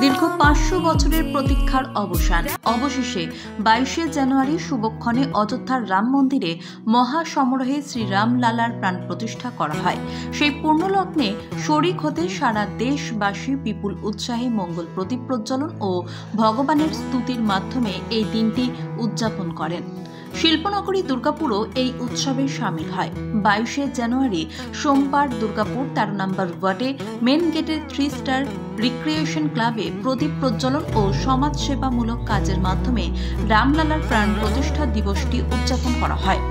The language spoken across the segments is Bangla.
দীর্ঘ 500 বছরের প্রতীক্ষার অবসান। অবশেষে 22শে জানুয়ারি শুভক্ষণে অযোধ্যার রাম মন্দিরে মহাসমারোহে শ্রীরামলালার প্রাণ প্রতিষ্ঠা করা হয়। সেই পূর্ণলগ্নে শরিক হতে সারা দেশবাসী বিপুল উৎসাহে মঙ্গল প্রদীপ প্রজ্বলন ও ভগবানের স্তুতির মাধ্যমে এই দিনটি উদযাপন করেন। শিল্পনগরী দুর্গাপুরও এই উৎসবে সামিল হয়। 22শে জানুয়ারি সোমবার দুর্গাপুর 13 নম্বর ওয়ার্ডে মেন গেটের 3 স্টার রিক্রিয়েশন ক্লাবে প্রদীপ প্রজ্বলন ও সমাজসেবামূলক কাজের মাধ্যমে রামলালার প্রাণ প্রতিষ্ঠা দিবসটি উদযাপন করা হয়।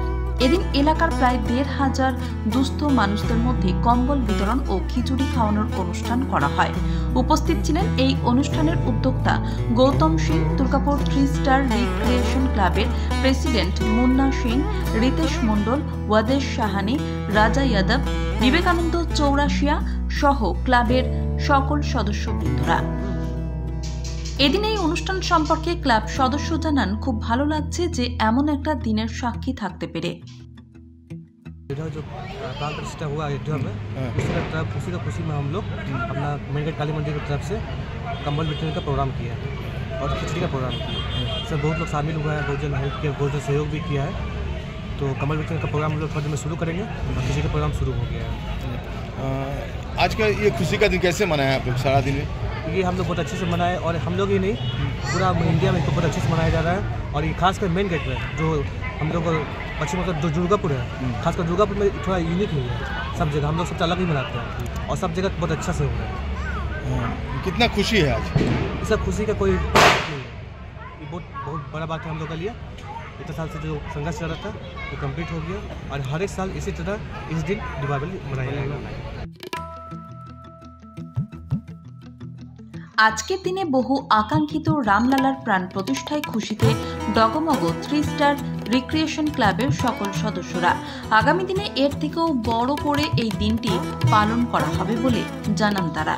এদিন এলাকার প্রায় 1500 দুস্থ মানুষদের মধ্যে কম্বল বিতরণ ও খিচুড়ি খাওয়ানোর অনুষ্ঠান করা হয়। উপস্থিত ছিলেন এই অনুষ্ঠানের উদ্যোক্তা গৌতম সিং, দুর্গাপুর 3 স্টার রিক্রিয়েশন ক্লাবের প্রেসিডেন্ট মুন্না সিং, রিতেশ মণ্ডল, ওয়াদেশ সাহানি, রাজা যাদব, বিবেকানন্দ চৌরাশিয়া সহ ক্লাবের সকল সদস্যবৃন্দরা। এদিন এই অনুষ্ঠান সম্পর্কে ক্লাব সদস্য জানান, খুব ভালো লাগছে যে এমন একটা দিনের সাক্ষী থাকতে পেরে। जो प्राण प्रतिष्ठा हुआ अयोध्या में, उसी का खुशी में हम लोग अपना मेन गेट काली मंदिर की तरफ से कंबल वितरण का प्रोग्राम किया और खिचड़ी का प्रोग्राम किया। इसमें बहुत लोग शामिल हुआ है, बहुत जन हेल्प किया, बहुत जन सहयोग भी किया है। तो कंबल वितरण का प्रोग्राम हम लोग थोड़ी देर में शुरू करेंगे और खिचड़ी का प्रोग्राम शुरू हो गया है। आज का ये खुशी का दिन कैसे मनाया आप लोग सारा दिन? ये हम लोग बहुत अच्छे से मनाए और हम लोग ही नहीं, पूरा इंडिया में इसको बहुत अच्छे से मनाया जा रहा है। और ये खासकर मेन गेट में जो हम लोग पश्चिम उत्तर जो दुर्गापुर है, खासकर दुर्गापुर में थोड़ा यूनिक नहीं है। सब जगह हम लोग सबसे अलग ही मनाते हैं और सब जगह बहुत अच्छा से हो रहा है। कितना खुशी है आज? इसका खुशी का कोई नहीं है, ये बहुत बड़ा बात है हम लोग के लिए। इतने साल से जो संघर्ष चल रहा था वो कंप्लीट हो गया और हर एक साल इसी तरह इस दिन दीपावली मनाया जाएगा। আজকের দিনে বহু আকাঙ্ক্ষিত রামলালার প্রাণ প্রতিষ্ঠায় খুশিতে ডগমগ 3 স্টার রিক্রিয়েশন ক্লাবের সকল সদস্যরা। আগামী দিনে এর থেকেও বড় করে এই দিনটি পালন করা হবে বলে জানান তারা।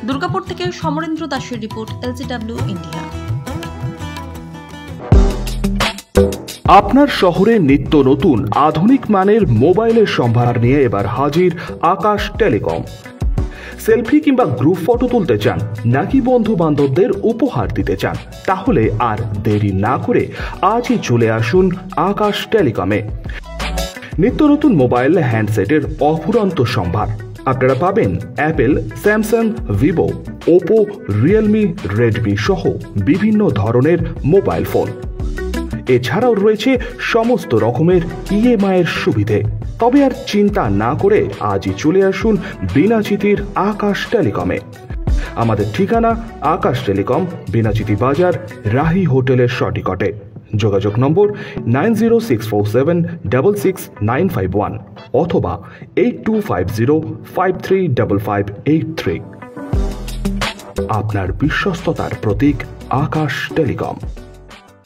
দুর্গাপুর থেকে সমরেন্দ্র দাসের রিপোর্ট, LCW ইন্ডিয়া। আপনার শহরে নিত্য নতুন আধুনিক মানের মোবাইলের সম্ভার নিয়ে এবার হাজির আকাশ টেলিকম। সেলফি কিংবা গ্রুপ ফটো তুলতে চান নাকি বন্ধু বান্ধবদের উপহার দিতে চান, তাহলে আর দেরি না করে আজই চলে আসুন আকাশ টেলিকমে। নিত্য নতুন মোবাইল হ্যান্ডসেটের অফুরন্ত সম্ভার আপনারা পাবেন Apple, Samsung, Vivo, Oppo, Realme, Redmi সহ বিভিন্ন ধরনের মোবাইল ফোন। এছাড়াও রয়েছে সমস্ত রকমের EMI এর সুবিধে। তবে আর চিন্তা না করে আজই চলে আসুন বিনাচিতির আকাশ টেলিকমে। আমাদের ঠিকানা আকাশ টেলিকম, বিনাচিতি বাজার, রাহি হোটেলের সটিকটে। যোগাযোগ নম্বর 9064766951 অথবা 8250535583। আপনার বিশ্বস্ততার প্রতীক আকাশ টেলিকম।